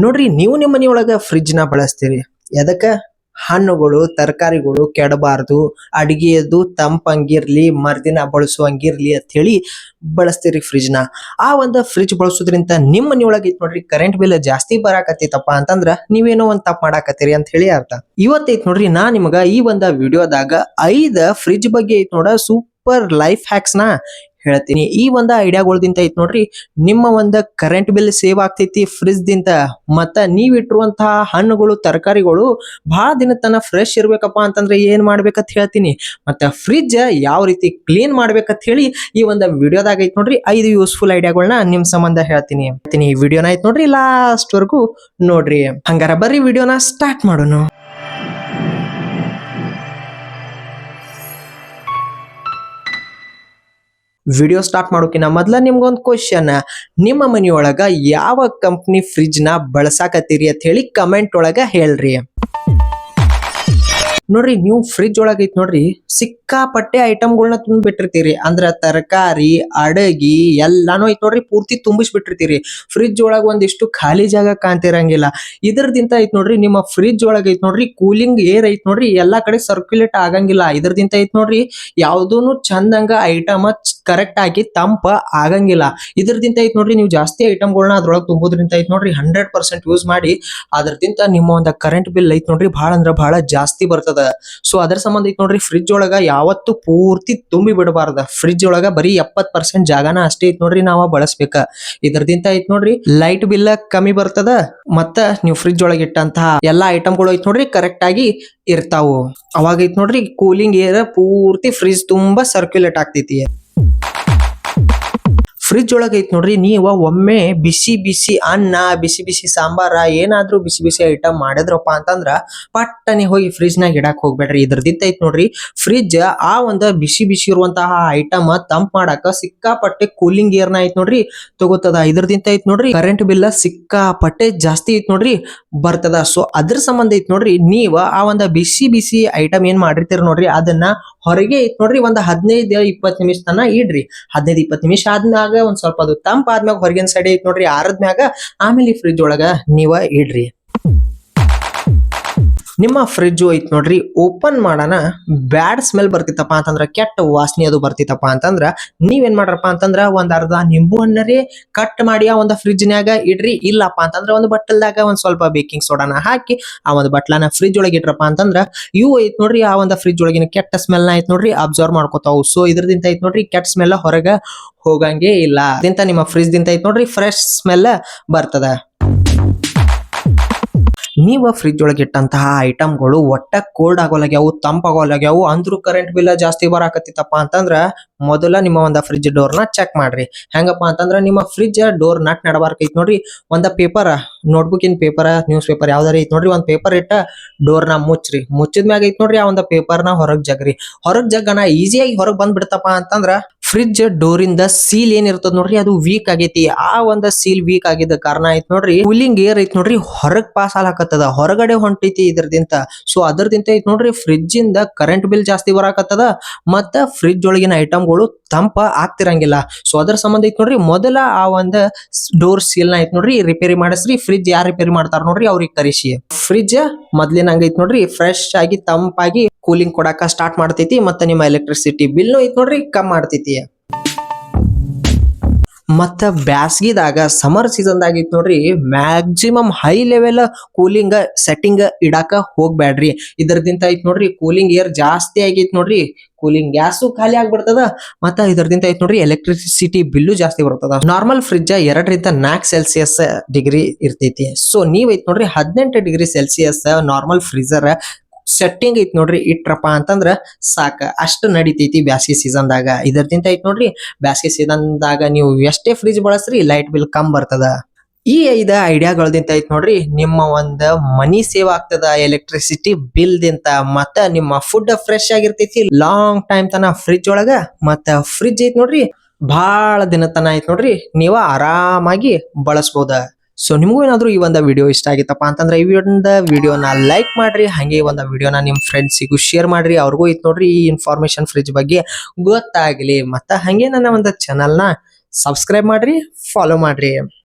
ನೋಡ್ರಿ ನೀವು ನಿಮ್ಮ ಮನೆಯೊಳಗ ಫ್ರಿಜ್ ನ ಬಳಸ್ತೀರಿ ಎದಕ್ಕ ಹಣ್ಣುಗಳು ತರಕಾರಿಗಳು ಕೆಡಬಾರ್ದು ಅಡಿಗೆಯದು ತಂಪಂಗಿರ್ಲಿ ಮರ್ದಿನ ಬಳಸುವಂಗಿರ್ಲಿ ಅಂತ ಹೇಳಿ ಬಳಸ್ತೀರಿ ಫ್ರಿಜ್ ನ ಆ ಒಂದು ಫ್ರಿಜ್ ಬಳಸೋದ್ರಿಂದ ನಿಮ್ಮ ಮನೆಯೊಳಗೆ ಐತ್ ನೋಡ್ರಿ ಕರೆಂಟ್ ಬಿಲ್ ಜಾಸ್ತಿ ಬರಾಕತ್ತೈತಪ್ಪ ಅಂತಂದ್ರ ನೀವೇನೋ ಒಂದ್ ತಪ್ಪು ಮಾಡಾಕತ್ತೀರಿ ಅಂತ ಹೇಳಿ ಅರ್ಥ. ಇವತ್ತೈತ್ ನೋಡ್ರಿ ನಾ ನಿಮಗ ಈ ಒಂದು ವಿಡಿಯೋದಾಗ 5 ಫ್ರಿಜ್ ಬಗ್ಗೆ ಐತ್ ನೋಡ ಸೂಪರ್ ಲೈಫ್ ಹ್ಯಾಕ್ಸ್ ನ ಹೇಳ್ತೀನಿ. ಈ ಒಂದು ಐಡಿಯಾಗೊಳದಿಂದ ಐತ್ ನೋಡ್ರಿ ನಿಮ್ಮ ಒಂದು ಕರೆಂಟ್ ಬಿಲ್ ಸೇವ್ ಆಗ್ತೈತಿ ಫ್ರಿಜ್ ದಿಂದ. ಮತ್ತ ನೀವ್ ಇಟ್ಟಿರುವಂತಹ ಹಣ್ಣುಗಳು ತರಕಾರಿಗಳು ಬಹಳ ದಿನ ತನ ಫ್ರೆಶ್ ಇರ್ಬೇಕಪ್ಪ ಅಂತಂದ್ರೆ ಏನ್ ಮಾಡ್ಬೇಕಂತ ಹೇಳ್ತೀನಿ. ಮತ್ತೆ ಫ್ರಿಜ್ ಯಾವ ರೀತಿ ಕ್ಲೀನ್ ಮಾಡ್ಬೇಕಂತ ಹೇಳಿ ಈ ಒಂದು ವಿಡಿಯೋದಾಗ ಐತ್ ನೋಡ್ರಿ 5 ಯೂಸ್ಫುಲ್ ಐಡಿಯಾಗಳನ್ನ ನಿಮ್ ಸಂಬಂಧ ಹೇಳ್ತೀನಿ. ಈ ವಿಡಿಯೋನ ಐತ್ ನೋಡ್ರಿ ಲಾಸ್ಟ್ ವರ್ಗು ನೋಡ್ರಿ. ಹಂಗಾರ ಬರ್ರಿ ವಿಡಿಯೋನ ಸ್ಟಾರ್ಟ್ ಮಾಡೋಣ. ವಿಡಿಯೋ ಸ್ಟಾರ್ಟ್ ಮಾಡೋಕಿನ ಮೊದ್ಲ ನಿಮ್ಗೊಂದು ಕ್ವಶನ್, ನಿಮ್ಮ ಮನೆಯೊಳಗ ಯಾವ ಕಂಪ್ನಿ ಫ್ರಿಜ್ ನ ಬಳಸಾಕತ್ತೀರಿ ಅಂತ ಹೇಳಿ ಕಮೆಂಟ್ ಒಳಗ ಹೇಳ್ರಿ. ನೋಡ್ರಿ ನೀವು ಫ್ರಿಜ್ ಒಳಗ ಐತ್ ನೋಡ್ರಿ ಸಿಕ್ಕಾಪಟ್ಟೆ ಐಟಮ್ಗಳನ್ನ ತುಂಬಿಟ್ಟಿರ್ತೀರಿ. ಅಂದ್ರ ತರಕಾರಿ ಅಡಗಿ ಎಲ್ಲಾನು ಐತ್ ನೋಡ್ರಿ ಪೂರ್ತಿ ತುಂಬಿಸ್ಬಿಟ್ಟಿರ್ತೀರಿ. ಫ್ರಿಜ್ ಒಳಗ ಒಂದಿಷ್ಟು ಖಾಲಿ ಜಾಗ ಕಾಣ್ತಿರಂಗಿಲ್ಲ. ಇದರದಿಂದ ಐತ್ ನೋಡ್ರಿ ನಿಮ್ಮ ಫ್ರಿಜ್ ಒಳಗ ಐತ್ ನೋಡ್ರಿ ಕೂಲಿಂಗ್ ಏರ್ ಐತ್ ನೋಡ್ರಿ ಎಲ್ಲಾ ಕಡೆ ಸರ್ಕ್ಯುಲೇಟ್ ಆಗಂಗಿಲ್ಲ. ಇದರದಿಂದ ಐತ್ ನೋಡ್ರಿ ಯಾವ್ದೂನು ಚಂದಂಗ ಐಟಮ್ ಕರೆಕ್ಟ್ ಆಗಿ ತಂಪ ಆಗಂಗಿಲ್ಲ. ಇದರದಿಂದ ಐತ್ ನೋಡ್ರಿ ನೀವು ಜಾಸ್ತಿ ಐಟಮ್ಗಳನ್ನ ಅದ್ರೊಳಗ ತುಂಬೋದ್ರಿಂದ ಐತ್ ನೋಡ್ರಿ 100% ಯೂಸ್ ಮಾಡಿ ಅದ್ರದಿಂದ ನಿಮ್ಮ ಒಂದು ಕರೆಂಟ್ ಬಿಲ್ ಐತ್ ನೋಡ್ರಿ ಬಹಳ ಅಂದ್ರ ಬಹಳ ಜಾಸ್ತಿ ಬರ್ತದ. ಸೊ ಅದರ ಸಂಬಂಧ ಐತ್ ನೋಡ್ರಿ ಫ್ರಿಜ್ ಒಳಗ ಯಾವತ್ತು ಪೂರ್ತಿ ತುಂಬಿ ಬಿಡಬಾರ್ದ. ಫ್ರಿಜ್ ಒಳಗ ಬರೀ 70% ಜಾಗನ ಅಷ್ಟೇ ಐತ್ ನೋಡ್ರಿ ನಾವ ಬಳಸ್ಬೇಕ. ಇದರದಿಂದ ಐತ್ ನೋಡ್ರಿ ಲೈಟ್ ಬಿಲ್ ಕಮ್ಮಿ ಬರ್ತದ. ಮತ್ತ ನೀವು ಫ್ರಿಜ್ ಒಳಗ ಇಟ್ಟಂತಹ ಎಲ್ಲಾ ಐಟಮ್ಗಳು ಐತ್ ನೋಡ್ರಿ ಕರೆಕ್ಟ್ ಆಗಿ ಇರ್ತಾವು. ಅವಾಗ ಐತ್ ನೋಡ್ರಿ ಕೂಲಿಂಗ್ ಏರ್ ಪೂರ್ತಿ ಫ್ರಿಜ್ ತುಂಬಾ ಸರ್ಕ್ಯುಲೇಟ್ ಆಗ್ತೈತಿ. ಫ್ರಿಜ್ ಒಳಗ ಐತ್ ನೋಡ್ರಿ ನೀವ ಒಮ್ಮೆ ಬಿಸಿ ಬಿಸಿ ಅನ್ನ ಬಿಸಿ ಬಿಸಿ ಸಾಂಬಾರ ಏನಾದ್ರೂ ಬಿಸಿ ಬಿಸಿ ಐಟಮ್ ಮಾಡಿದ್ರಪ್ಪ ಅಂತಂದ್ರ ಪಟ್ಟನೆ ಹೋಗಿ ಫ್ರಿಜ್ ನಾಗ ಇಡಾಕ್ ಹೋಗ್ಬೇಡ್ರಿ. ಇದ್ರದಿಂದ ಐತ್ ನೋಡ್ರಿ ಫ್ರಿಜ್ ಆ ಒಂದು ಬಿಸಿ ಬಿಸಿ ಇರುವಂತಹ ಐಟಮ್ ತಂಪ್ ಮಾಡಾಕ ಸಿಕ್ಕಾಪಟ್ಟೆ ಕೂಲಿಂಗ್ ಏರ್ ನ ಐತ್ ನೋಡ್ರಿ ತಗೋತದ. ಇದ್ರದಿಂದ ಐತ್ ನೋಡ್ರಿ ಕರೆಂಟ್ ಬಿಲ್ ಸಿಕ್ಕಾಪಟ್ಟೆ ಜಾಸ್ತಿ ಐತ್ ನೋಡ್ರಿ ಬರ್ತದ. ಸೊ ಅದ್ರ ಸಂಬಂಧ ಐತ್ ನೋಡ್ರಿ ನೀವ ಆ ಒಂದು ಬಿಸಿ ಬಿಸಿ ಐಟಮ್ ಏನ್ ಮಾಡಿರ್ತೀರ ನೋಡ್ರಿ ಅದನ್ನ ಹೊರಗೆ ಐತ್ ನೋಡ್ರಿ ಒಂದ್ 15-20 ನಿಮಿಷ ತನ ಇಡ್ರಿ. 15-20 ನಿಮಿಷ ಆದ್ಮ್ಯಾಗ ಒಂದ್ ಸ್ವಲ್ಪ ಅದು ತಂಪ ಆದ್ಮ್ಯಾಗ ಹೊರಗಿನ ಸೈಡ್ ಐತ್ ನೋಡ್ರಿ ಆರದ್ಮ್ಯಾಗ ಆಮೇಲೆ ಫ್ರಿಜ್ ಒಳಗ ನೀವ ಇಡ್ರಿ. ನಿಮ್ಮ ಫ್ರಿಜ್ ಐತ್ ನೋಡ್ರಿ ಓಪನ್ ಮಾಡಾನ ಬ್ಯಾಡ್ ಸ್ಮೆಲ್ ಬರ್ತಿತ್ತಪ್ಪ ಅಂತಂದ್ರ ಕೆಟ್ಟ ವಾಸನೆ ಅದು ಬರ್ತಿತ್ತಪ್ಪ ಅಂತಂದ್ರ ನೀವೇನ್ ಮಾಡ್ರಪ್ಪ ಅಂತಂದ್ರ ಒಂದ್ ಅರ್ಧ ನಿಂಬು ಹಣ್ಣರೇ ಕಟ್ ಮಾಡಿ ಆ ಒಂದು ಫ್ರಿಜ್ ನ್ಯಾಗ ಇಡ್ರಿ. ಇಲ್ಲಪ್ಪ ಅಂತಂದ್ರ ಒಂದು ಬಟ್ಟಲ್ದಾಗ ಒಂದ್ ಸ್ವಲ್ಪ ಬೇಕಿಂಗ್ ಸೋಡಾನ ಹಾಕಿ ಆ ಒಂದು ಬಟ್ಲನ ಫ್ರಿಜ್ ಒಳಗೆ ಇಟ್ರಪ್ಪ ಅಂತಂದ್ರ ಇವು ಐತ್ ನೋಡ್ರಿ ಆ ಒಂದು ಫ್ರಿಜ್ ಒಳಗಿನ ಕೆಟ್ಟ ಸ್ಮೆಲ್ ನ ಐತ್ ನೋಡ್ರಿ ಅಬ್ಸರ್ವ್ ಮಾಡ್ಕೋತಾವು. ಸೊ ಇದ್ರದಿಂದ ಐತ್ ನೋಡ್ರಿ ಕೆಟ್ಟ ಸ್ಮೆಲ್ ಹೊರಗ ಹೋಗಂಗೆ ಇಲ್ಲ. ಅದಿಂತ ನಿಮ್ಮ ಫ್ರಿಜ್ ದಿಂದ ಐತ್ ನೋಡ್ರಿ ಫ್ರೆಶ್ ಸ್ಮೆಲ್ ಬರ್ತದ. ನೀವು ಫ್ರಿಜ್ ಒಳಗೆ ಇಟ್ಟಂತಹ ಐಟಮ್ಗಳು ಒಟ್ಟ ಕೋಲ್ಡ್ ಆಗೋಲಾಗ್ಯಾವು ತಂಪಾಗೋಲಾಗ್ಯಾವು ಅಂದ್ರೂ ಕರೆಂಟ್ ಬಿಲ್ ಜಾಸ್ತಿ ಬರಾಕತ್ತಿತ್ತಪ್ಪ ಅಂತಂದ್ರ ಮೊದಲ ನಿಮ್ಮ ಒಂದು ಫ್ರಿಜ್ ಡೋರ್ ನ ಚೆಕ್ ಮಾಡ್ರಿ. ಹೆಂಗಪ್ಪ ಅಂತಂದ್ರ ನಿಮ್ಮ ಫ್ರಿಜ್ ಡೋರ್ ನಟ್ ನಡಬಾರ್ಕ್ ಐತ್ ನೋಡ್ರಿ ಒಂದ ಪೇಪರ್ ನೋಟ್ಬುಕ್ ಇನ್ ಪೇಪರ್ ನ್ಯೂಸ್ ಪೇಪರ್ ಯಾವ್ದಾರ ಐತ್ ನೋಡ್ರಿ ಒಂದ್ ಪೇಪರ್ ಇಟ್ಟ ಡೋರ್ ನ ಮುಚ್ಚ್ರಿ. ಮುಚ್ಚಿದ ಮ್ಯಾಗ ಐತ್ ನೋಡ್ರಿ ಆ ಒಂದು ಪೇಪರ್ ನ ಹೊರಗ್ ಜಗ್ರಿ. ಹೊರಗ್ ಜಗ್ಗನ ಈಸಿಯಾಗಿ ಹೊರಗ್ ಬಂದ್ ಬಿಡ್ತಪ್ಪ ಅಂತಂದ್ರ ಫ್ರಿಜ್ ಡೋರ್ ಇಂದ ಸೀಲ್ ಏನ್ ಇರ್ತದ ನೋಡ್ರಿ ಅದು ವೀಕ್ ಆಗೈತಿ. ಆ ಒಂದು ಸೀಲ್ ವೀಕ್ ಆಗಿದ್ದ ಕಾರಣ ಐತ್ ನೋಡ್ರಿ ಕೂಲಿಂಗ್ ಏರ್ ಐತ್ ನೋಡ್ರಿ ಹೊರಗ್ ಪಾಸ್ ಆಲಾಕತ್ತದ ಹೊರಗಡೆ ಹೊಂಟೈತಿ ಇದ್ರದಿಂದ. ಸೊ ಅದರದಿಂದ ಐತ್ ನೋಡ್ರಿ ಫ್ರಿಜ್ ಇಂದ ಕರೆಂಟ್ ಬಿಲ್ ಜಾಸ್ತಿ ಬರಾಕತ್ತದ ಮತ್ತ ಫ್ರಿಜ್ ಒಳಗಿನ ಐಟಮ್ಗಳು ತಂಪ ಆಗ್ತಿರಂಗಿಲ್ಲ. ಸೊ ಅದ್ರ ಸಂಬಂಧ ಐತ್ ನೋಡ್ರಿ ಮೊದಲ ಆ ಒಂದು ಡೋರ್ ಸೀಲ್ ನ ಐತ್ ನೋಡ್ರಿ ರಿಪೇರಿ ಮಾಡಿಸ್ರಿ. ಫ್ರಿಜ್ ಯಾರು ರಿಪೇರಿ ಮಾಡ್ತಾರ ನೋಡ್ರಿ ಅವ್ರಿಗೆ ಕರಿಸಿ. ಫ್ರಿಜ್ ಮೊದ್ಲಿನಂಗ ಐತ್ ನೋಡ್ರಿ ಫ್ರೆಶ್ ಆಗಿ ತಂಪಾಗಿ ಕೂಲಿಂಗ್ ಕೊಡಾಕ ಸ್ಟಾರ್ಟ್ ಮಾಡ್ತೈತಿ. ಮತ್ತೆ ನಿಮ್ಮ ಎಲೆಕ್ಟ್ರಿಸಿಟಿ ಬಿಲ್ ಐತ್ ನೋಡ್ರಿ ಕಮ್ಮಿ ಮಾಡ್ತೈತಿ. ಮತ್ತ ಬ್ಯಾಸ್ಗಿದಾಗ ಸಮರ್ ಸೀಸನ್ ದಾಗ ಐತ್ ನೋಡ್ರಿ maximum high level cooling setting ಇಡಾಕ ಹೋಗ್ಬ್ಯಾಡ್ರಿ. ಇದರದಿಂದ ಐತ್ ನೋಡ್ರಿ ಕೂಲಿಂಗ್ ಏರ್ ಜಾಸ್ತಿ ಆಗೈತ್ ನೋಡ್ರಿ ಕೂಲಿಂಗ್ ಗ್ಯಾಸು ಖಾಲಿ ಆಗ್ಬಿಡ್ತದ. ಮತ್ತ ಇದರದಿಂದ ಐತ್ ನೋಡ್ರಿ ಎಲೆಕ್ಟ್ರಿಸಿಟಿ ಬಿಲ್ಲು ಜಾಸ್ತಿ ಬರ್ತದ. ನಾರ್ಮಲ್ ಫ್ರಿಜ್ 2-4 ಸೆಲ್ಸಿಯಸ್ ಡಿಗ್ರಿ ಇರ್ತೈತಿ. ಸೊ ನೀವ್ ಐತ್ ನೋಡ್ರಿ 18 degree Celsius normal freezer setting ಐತ್ ನೋಡ್ರಿ ಇಟ್ರಪ್ಪ ಅಂತಂದ್ರ ಸಾಕ ಅಷ್ಟು ನಡಿತೈತಿ ಬ್ಯಾಸಿಗೆ ಸೀಸನ್ ದಾಗ. ಇದರದಿಂದ ಐತ್ ನೋಡ್ರಿ ಬ್ಯಾಸಿಗೆ ಸೀಸನ್ ದಾಗ ನೀವು ಎಷ್ಟೇ ಫ್ರಿಜ್ ಬಳಸ್ರಿ ಲೈಟ್ ಬಿಲ್ ಕಮ್ಮಿ ಬರ್ತದ. ಈ 5 ಐಡಿಯಾಗಳದಿಂದ ಐತ್ ನೋಡ್ರಿ ನಿಮ್ಮ ಒಂದು ಮನಿ ಸೇವ್ ಆಗ್ತದ ಎಲೆಕ್ಟ್ರಿಸಿಟಿ ಬಿಲ್ ದಿಂತ. ಮತ್ತ ನಿಮ್ಮ ಫುಡ್ ಫ್ರೆಶ್ ಆಗಿರ್ತೈತಿ ಲಾಂಗ್ ಟೈಮ್ ತನ ಫ್ರಿಜ್ ಒಳಗ. ಮತ್ತ ಫ್ರಿಜ್ ಐತ್ ನೋಡ್ರಿ ಬಹಳ ದಿನ ತನ ಐತ್ ನೋಡ್ರಿ ನೀವ ಆರಾಮಾಗಿ ಬಳಸಬಹುದ. ಸೊ ನಿಮಗೂ ಏನಾದ್ರು ಈ ಒಂದು ವಿಡಿಯೋ ಇಷ್ಟ ಆಗಿತ್ತಪ್ಪ ಅಂತಂದ್ರೆ ಈ ವಿಡಿಯೋನ ಲೈಕ್ ಮಾಡ್ರಿ. ಹಂಗೆ ಈ ಒಂದು ವಿಡಿಯೋನ ನಿಮ್ ಫ್ರೆಂಡ್ಸಿಗೂ ಶೇರ್ ಮಾಡ್ರಿ. ಅವ್ರಿಗೂ ಐತ್ ನೋಡ್ರಿ ಈ ಇನ್ಫಾರ್ಮೇಶನ್ ಫ್ರಿಜ್ ಬಗ್ಗೆ ಗೊತ್ತಾಗ್ಲಿ. ಮತ್ತ ಹಂಗೆ ನನ್ನ ಒಂದು ಚಾನಲ್ ನ ಸಬ್ಸ್ಕ್ರೈಬ್ ಮಾಡ್ರಿ, ಫಾಲೋ ಮಾಡ್ರಿ.